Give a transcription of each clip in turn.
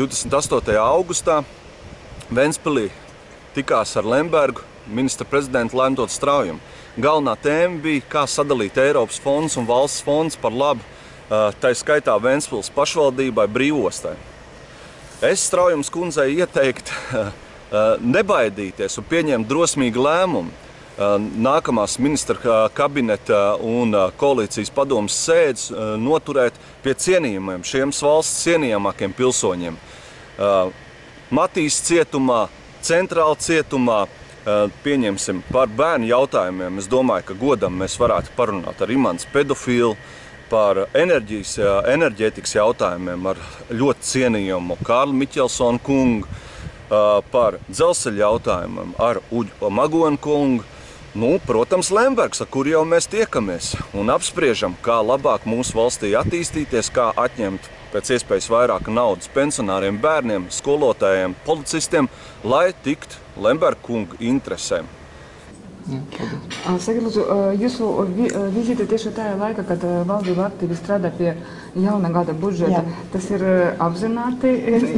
28. augustā Ventspilī tikās ar Lembergu, ministra prezidenta Laimdotu Straujumu. Galvenā tēma bija, kā sadalīt Eiropas fondus un valsts fondus par labu, tai skaitā Ventspils pašvaldībai, brīvostai. Es Straujums kundzei ieteikt nebaidīties un pieņemt drosmīgu lēmumu. Nākamās ministra kabineta un koalīcijas padomas sēdes noturēt pie cienījumiem, šiem valsts cienījamākiem pilsoņiem. Matīs cietumā, Centrāla cietumā, pieņemsim par bērnu jautājumiem. Es domāju, ka godam mēs varētu parunāt ar Imants pedofilu, par enerģētikas jautājumiem ar ļoti cienījumu Kārli Miķelsonu kungu, par dzelzceļa jautājumiem ar Uģu Magonu kungu. Protams, Lembergs, ar kuru jau mēs tiekamies un apspriežam, kā labāk mūsu valstī attīstīties, kā atņemt pēc iespējas vairāk naudas pensionāriem, bērniem, skolotājiem, policistiem, lai tiktu Lemberga kunga interesēm. Sakiet, lūdzu, jūsu vizīte tieši tajā laikā, kad valdība aktīvi strādā pie jaunā gada budžeta, tas ir apzināti,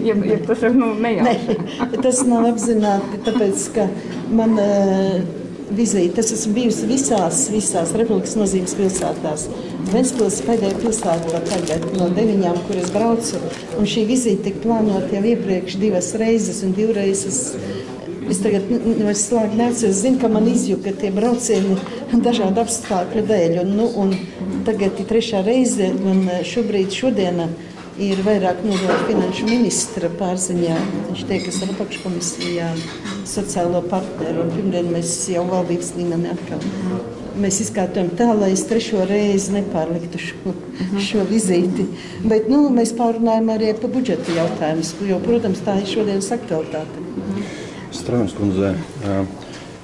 ja tas ir nejauši? Nē, tas nav apzināti, tāpēc, ka man vizīte, tas esmu bijusi visās Republikas nozīmes pilsētās. Ventspils pēdējā pilsēta tagad no 9, kur es braucu, un šī vizīte tika plānota jau iepriekš 2 reizes, un 2 reizes es tagad slēgt neatceros, zinu, ka man izjuka tie braucieni dažādu apstākļu dēļ, un tagad ir 3. reize, un šodiena ir vairāk nodota finanšu ministra pārziņā. Viņš tiekas ar apakškomisijā sociālo partneru, un pirmdien mēs jau valdības līmenī atkal. Mēs izkārtojam tā, lai es 3. reizi nepārliktu šo vizīti. Bet mēs pārunājam arī par budžeta jautājumus, jo, protams, tā ir šodienas aktualitāte. Straujums kundze,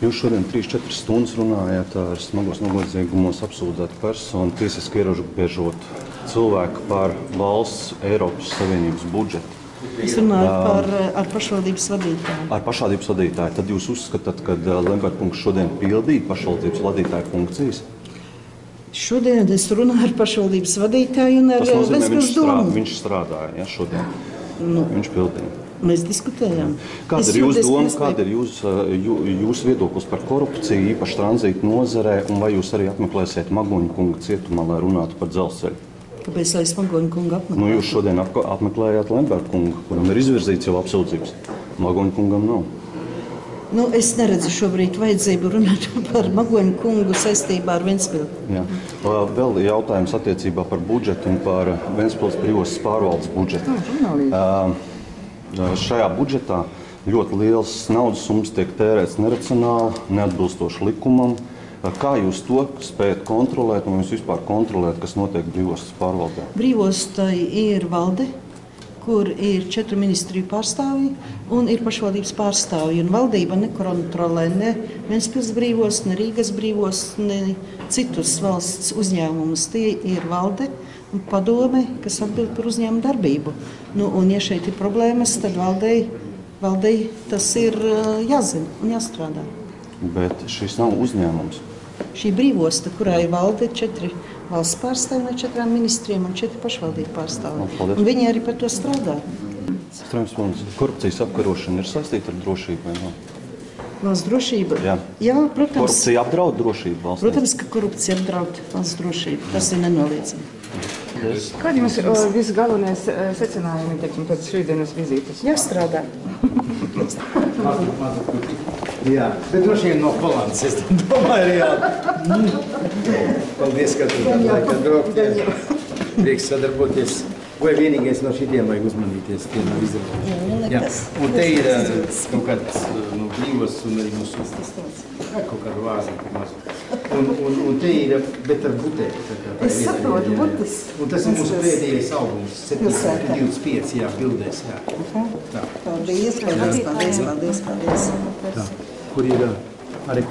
jūs šodien 3-4 stundas runājāt ar smagos noziegumos apsūdzētu personu, tiesiski ierobežot cilvēku par valsts Eiropas Savienības budžetu. Es runāju ar pašvaldības vadītāju. Ar pašvaldības vadītāju. Tad jūs uzskatāt, ka Lemberga kungs šodien pildīja pašvaldības vadītāju funkcijas? Šodien es runāju ar pašvaldības vadītāju un ar Ventspils domu. Viņš strādāja, šodien. Viņš pildīja. Mēs diskutējām. Kāda ir jūsu doma, kāda ir jūsu viedoklis par korupciju, īpaši tranzīta nozarē, un vai jūs arī apmeklēsiet Magoņa kunga cietumā, lai runātu par dzelzceļu? Kāpēc lai es Magoņa kungu apmeklētu? Jūs šodien apmeklējāt Lemberga kungu, kuram ir izvirzīts jau apsūdzības. Magoņa kungam nav. Es neredzu šobrīd vajadzību runāt par Magoņa kungu saistībā ar Ventspilu. Jā. Vēl jautājums attiecībā par budžetu un par Ventspils brīvostas pārvaldes budžetu. Šajā budžetā ļoti liels naudas summas tiek tērēts neracionāli, neatbilstoši likumam. Kā jūs to spējat kontrolēt un jūs vispār kontrolēt, kas notiek brīvostas pārvaldē? Brīvostai ir valde, kur ir 4 ministriju pārstāvji un ir pašvaldības pārstāvji. Un valdība nekontrolē ne Ventspils brīvostu, ne Rīgas brīvostu, ne citus valsts uzņēmumus. Tie ir valde un padome, kas atbild par uzņēmumu darbību. Un ja šeit ir problēmas, tad valdei tas ir jāzina un jāstrādā. Bet šis nav uzņēmums. Šī brīvosta, kurā ir valde 4 valsts pārstāvji no 4 ministriem un 4 pašvaldību pārstāvji. Un viņi arī par to strādā. Straujums kundze, korupcijas apkarošana ir saistīta ar drošību vai nav? Valsts drošība? Jā, protams. Korupcija apdraud drošību valstī? Protams, ka korupcija apdraud valsts drošību. Tas ir nenoliedzami. Kādi jums visgalvenie secinājumi, pēc šīdienas vizītes? Jāstrādā. Jā, bet droši vien no Holandas, es domāju, jā. Paldies, ka tu laikā braukt. Prieks sadarboties. Vai vienīgais no šitiem vajag uzmanīties, tie nav izdarbojuši. Un te ir kaut kāds brīvos un arī mūsu kaut kādu vāzi. Un te ir, bet ar butēti. Es saprotu, butis. Un tas ir mūsu pēdējais albums, 725, jā, bildēs, jā. Paldies. Kur ir arī